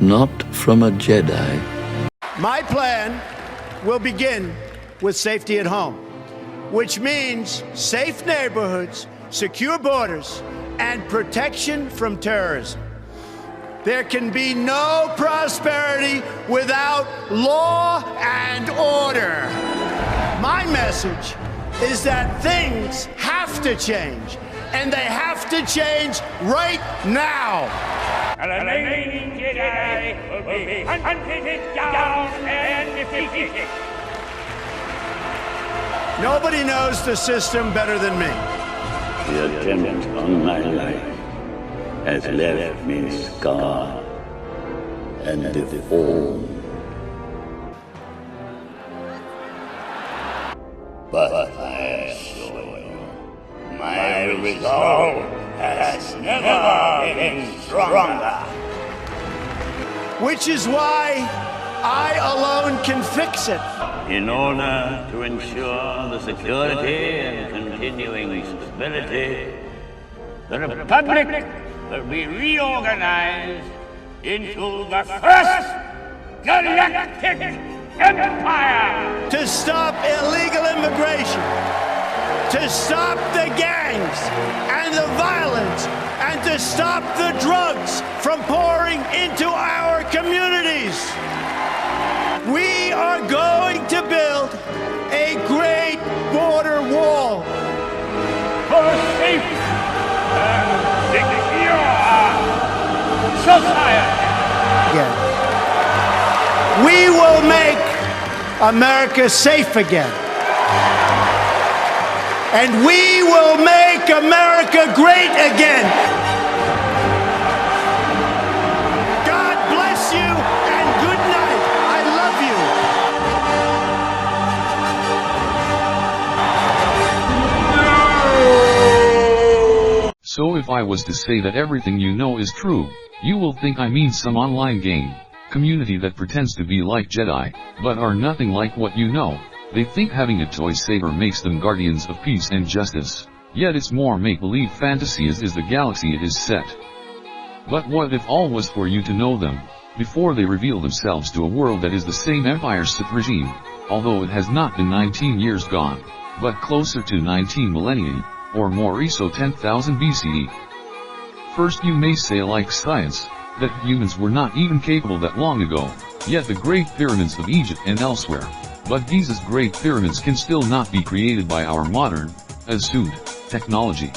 not from a Jedi. My plan will begin with safety at home, which means safe neighborhoods, secure borders, and protection from terrorism. There can be no prosperity without law and order. My message is that things have to change, and they have to change right now. The remaining Jedi will be hunted down and defeated. Nobody knows the system better than me. The attempt on my life has left me scarred and deformed. But I assure you, my resolve has never been stronger. Which is why I alone can fix it. In order to ensure the security and continuing stability, the Republic will be reorganized into the first galactic empire. To stop illegal immigration, to stop the gangs and the violence, and to stop the drugs from pouring into our communities. We are going to build a great border wall. For a safe and secure society. Again. We will make America safe again. And we will make America great again. God bless you and good night. I love you. So if I was to say that everything you know is true, you will think I mean some online game community that pretends to be like Jedi, but are nothing like what you know. They think having a toy saber makes them guardians of peace and justice. Yet it's more make-believe fantasy as is the galaxy it is set. But what if all was for you to know them, before they reveal themselves to a world that is the same Empire's Sith regime, although it has not been 19 years gone, but closer to 19 millennia, or more so 10,000 BCE. First you may say like science, that humans were not even capable that long ago, yet the Great Pyramids of Egypt and elsewhere. But Giza's Great Pyramids can still not be created by our modern, assumed, technology.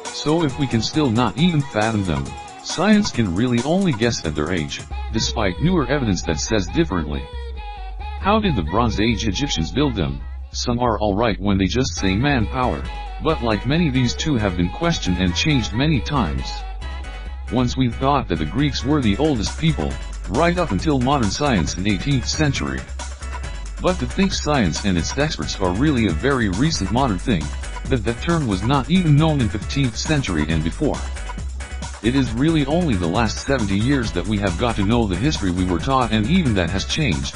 So if we can still not even fathom them, science can really only guess at their age, despite newer evidence that says differently. How did the Bronze Age Egyptians build them? Some are alright when they just say manpower, but like many these too have been questioned and changed many times. Once we thought that the Greeks were the oldest people, right up until modern science in 18th century. But to think science and its experts are really a very recent modern thing, that term was not even known in 15th century and before. It is really only the last 70 years that we have got to know the history we were taught, and even that has changed.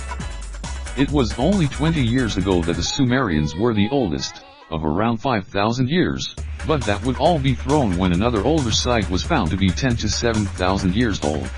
It was only 20 years ago that the Sumerians were the oldest, of around 5,000 years, but that would all be thrown when another older site was found to be 10 to 7,000 years old.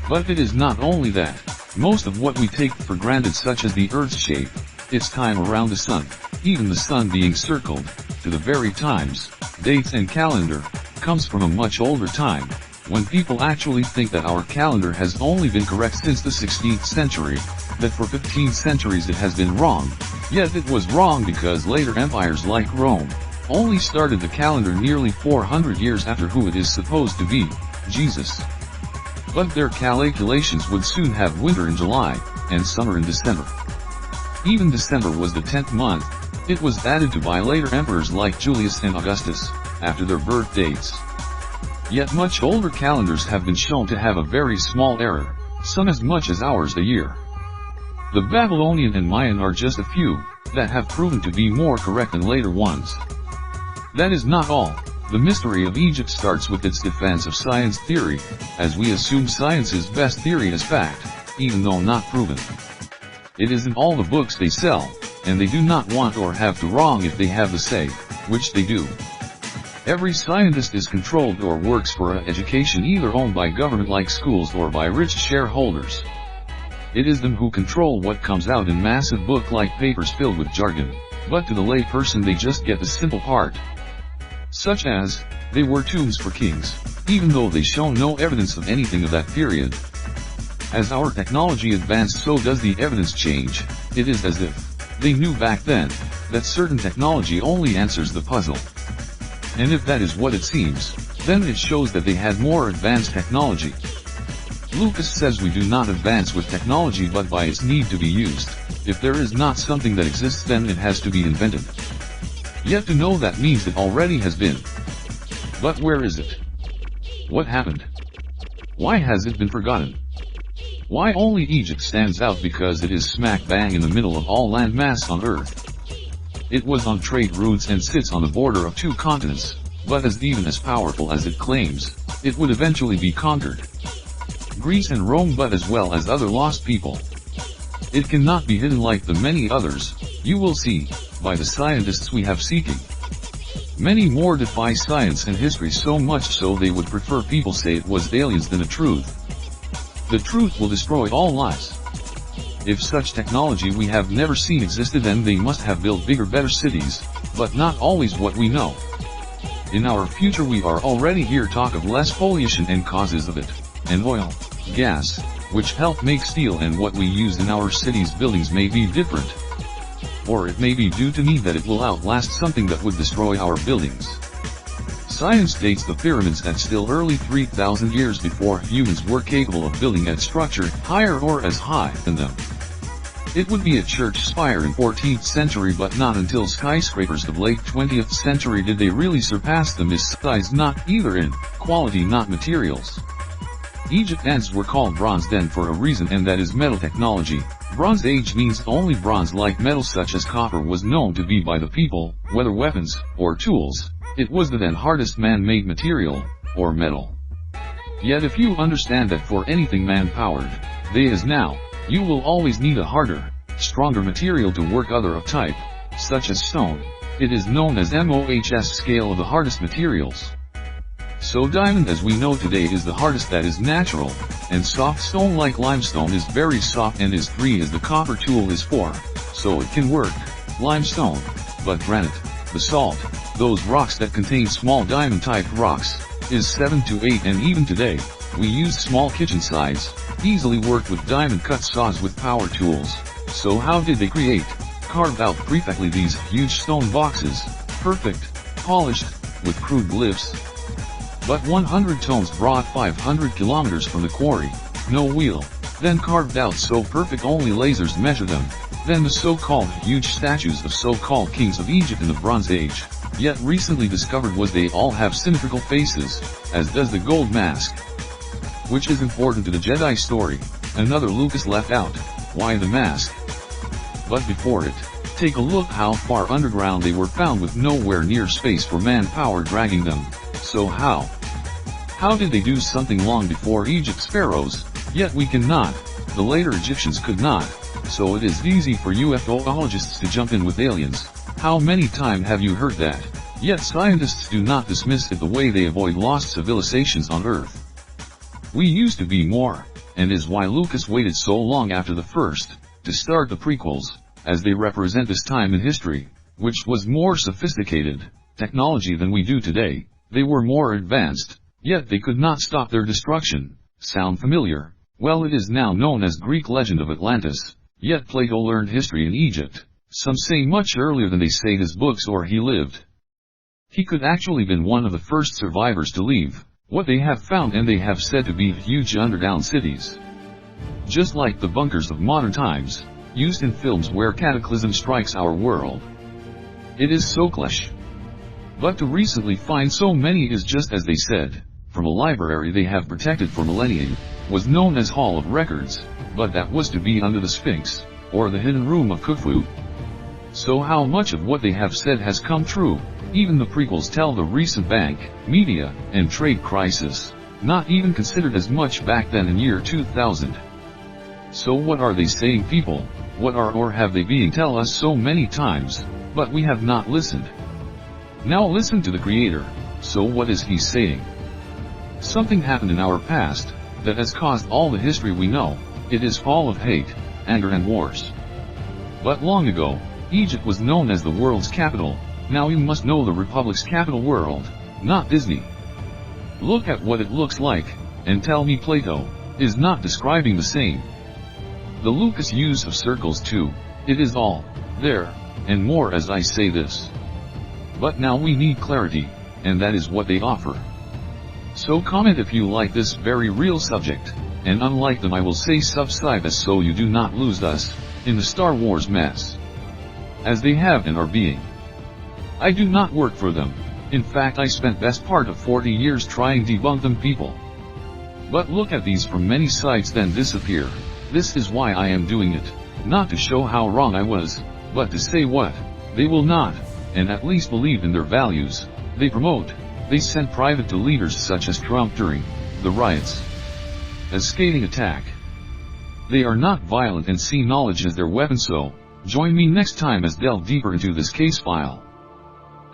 But it is not only that. Most of what we take for granted, such as the Earth's shape, its time around the Sun, even the Sun being circled, to the very times, dates and calendar, comes from a much older time, when people actually think that our calendar has only been correct since the 16th century, that for 15 centuries it has been wrong, yet it was wrong because later empires like Rome, only started the calendar nearly 400 years after who it is supposed to be, Jesus. But their calculations would soon have winter in July, and summer in December. Even December was the 10th month. It was added to by later emperors like Julius and Augustus, after their birth dates. Yet much older calendars have been shown to have a very small error, some as much as hours a year. The Babylonian and Mayan are just a few, that have proven to be more correct than later ones. That is not all. The mystery of Egypt starts with its defense of science theory, as we assume science's best theory as fact, even though not proven. It is in all the books they sell, and they do not want or have to wrong if they have the say, which they do. Every scientist is controlled or works for an education either owned by government like schools or by rich shareholders. It is them who control what comes out in massive book-like papers filled with jargon, but to the lay person they just get the simple part. Such as, they were tombs for kings, even though they show no evidence of anything of that period. As our technology advanced, so does the evidence change. It is as if they knew back then that certain technology only answers the puzzle. And if that is what it seems, then it shows that they had more advanced technology. Lucas says we do not advance with technology but by its need to be used. If there is not something that exists, then it has to be invented. Yet to know that means it already has been. But where is it? What happened? Why has it been forgotten? Why only Egypt stands out? Because it is smack bang in the middle of all landmass on Earth. It was on trade routes and sits on the border of 2 continents, but even as powerful as it claims, it would eventually be conquered. Greece and Rome, but as well as other lost people. It cannot be hidden like the many others, you will see, by the scientists we have seeking. Many more defy science and history, so much so they would prefer people say it was aliens than the truth. The truth will destroy all lies. If such technology we have never seen existed, then they must have built bigger, better cities, but not always what we know. In our future we are already here talk of less pollution and causes of it, and oil, gas, which help make steel, and what we use in our cities' buildings may be different. Or it may be due to need that it will outlast something that would destroy our buildings. Science dates the pyramids at still early 3,000 years before humans were capable of building a structure higher or as high than them. It would be a church spire in 14th century, but not until skyscrapers of late 20th century did they really surpass them, as size not either in quality not materials. Egypt ants were called bronze then for a reason, and that is metal technology. Bronze Age means only bronze-like metal such as copper was known to be by the people, whether weapons or tools. It was the then hardest man-made material, or metal. Yet if you understand that for anything man-powered, they is now, you will always need a harder, stronger material to work other of type, such as stone. It is known as MOHS scale of the hardest materials. So diamond as we know today is the hardest that is natural, and soft stone like limestone is very soft and is 3 as the copper tool is 4, so it can work, limestone, but granite, basalt, those rocks that contain small diamond type rocks, is 7 to 8, and even today, we use small kitchen size, easily worked with diamond cut saws with power tools. So how did they create, carve out perfectly these huge stone boxes, perfect, polished, with crude glyphs? But 100 tons brought 500 kilometers from the quarry, no wheel, then carved out so perfect only lasers measure them, then the so-called huge statues of so-called kings of Egypt in the Bronze Age, yet recently discovered was they all have symmetrical faces, as does the gold mask. Which is important to the Jedi story, another Lucas left out, why the mask? But before it, take a look how far underground they were found with nowhere near space for manpower dragging them. So how did they do something long before Egypt's pharaohs, yet we cannot, the later Egyptians could not, so it is easy for UFOologists to jump in with aliens. How many times have you heard that? Yet scientists do not dismiss it the way they avoid lost civilizations on Earth. We used to be more, and is why Lucas waited so long after the first, to start the prequels, as they represent this time in history, which was more sophisticated technology than we do today. They were more advanced, yet they could not stop their destruction. Sound familiar? Well, it is now known as Greek legend of Atlantis, yet Plato learned history in Egypt. Some say much earlier than they say his books or he lived. He could actually been one of the first survivors to leave what they have found, and they have said to be huge underground cities. Just like the bunkers of modern times, used in films where cataclysm strikes our world. It is so clash. But to recently find so many is just as they said, from a library they have protected for millennia, was known as Hall of Records, but that was to be under the Sphinx, or the hidden room of Khufu. So how much of what they have said has come true? Even the prequels tell the recent bank, media, and trade crisis, not even considered as much back then in year 2000. So what are they saying, people? What are or have they been tell us so many times, but we have not listened? Now listen to the Creator, So what is he saying? Something happened in our past that has caused all the history we know. It is full of hate, anger and wars. But long ago, Egypt was known as the world's capital. Now you must know the Republic's capital world, not Disney. Look at what it looks like, and tell me Plato is not describing the same. The Lucas use of circles too, it is all there, and more as I say this. But now we need clarity, and that is what they offer. So comment if you like this very real subject, and unlike them I will say subscribe us so you do not lose us in the Star Wars mess, as they have and are being. I do not work for them. In fact I spent best part of 40 years trying debunk them people. But look at these from many sites then disappear. This is why I am doing it, not to show how wrong I was, but to say what they will not, and at least believe in their values they promote. They sent private to leaders such as Trump during the riots as scathing attack. They are not violent and see knowledge as their weapon, so join me next time as delve deeper into this case file,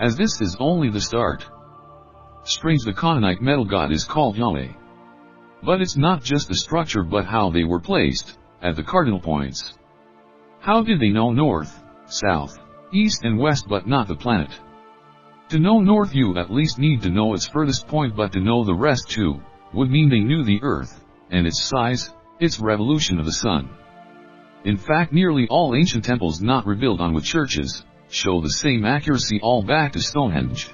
as this is only the start. Strange, the Canaanite metal god is called Yahweh. But it's not just the structure but how they were placed at the cardinal points. How did they know north, south, east and west but not the planet? To know north you at least need to know its furthest point, but to know the rest too would mean they knew the earth, and its size, its revolution of the sun. In fact nearly all ancient temples not rebuilt on with churches show the same accuracy all back to Stonehenge.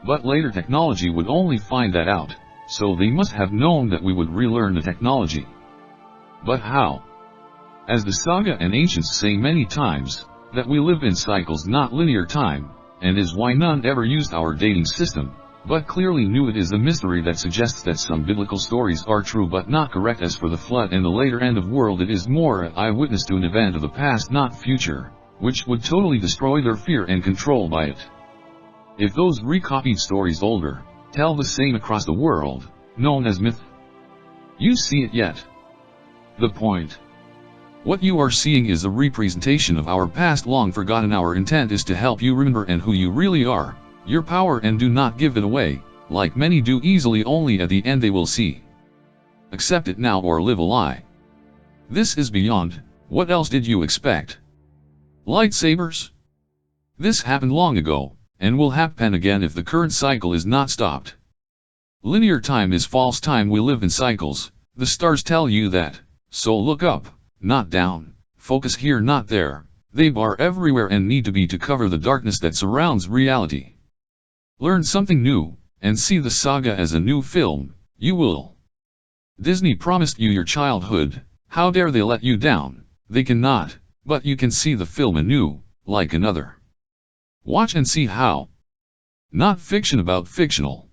But later technology would only find that out, so they must have known that we would relearn the technology. But how? As the saga and ancients say many times, that we live in cycles not linear time, and is why none ever used our dating system, but clearly knew it is a mystery that suggests that some biblical stories are true but not correct. As for the flood and the later end of world, it is more an eyewitness to an event of the past not future, which would totally destroy their fear and control by it. If those recopied stories older, tell the same across the world, known as myth. You see it yet? The point. What you are seeing is a representation of our past long forgotten. Our intent is to help you remember and who you really are, your power, and do not give it away, like many do easily. Only at the end they will see. Accept it now or live a lie. This is beyond. What else did you expect? Lightsabers? This happened long ago, and will happen again if the current cycle is not stopped. Linear time is false time. We live in cycles. The stars tell you that, so look up, not down, focus here not there. They are everywhere and need to be to cover the darkness that surrounds reality. Learn something new, and see the saga as a new film. You will. Disney promised you your childhood. How dare they let you down? They cannot, but you can see the film anew, like another. Watch and see how. Not fiction about fictional.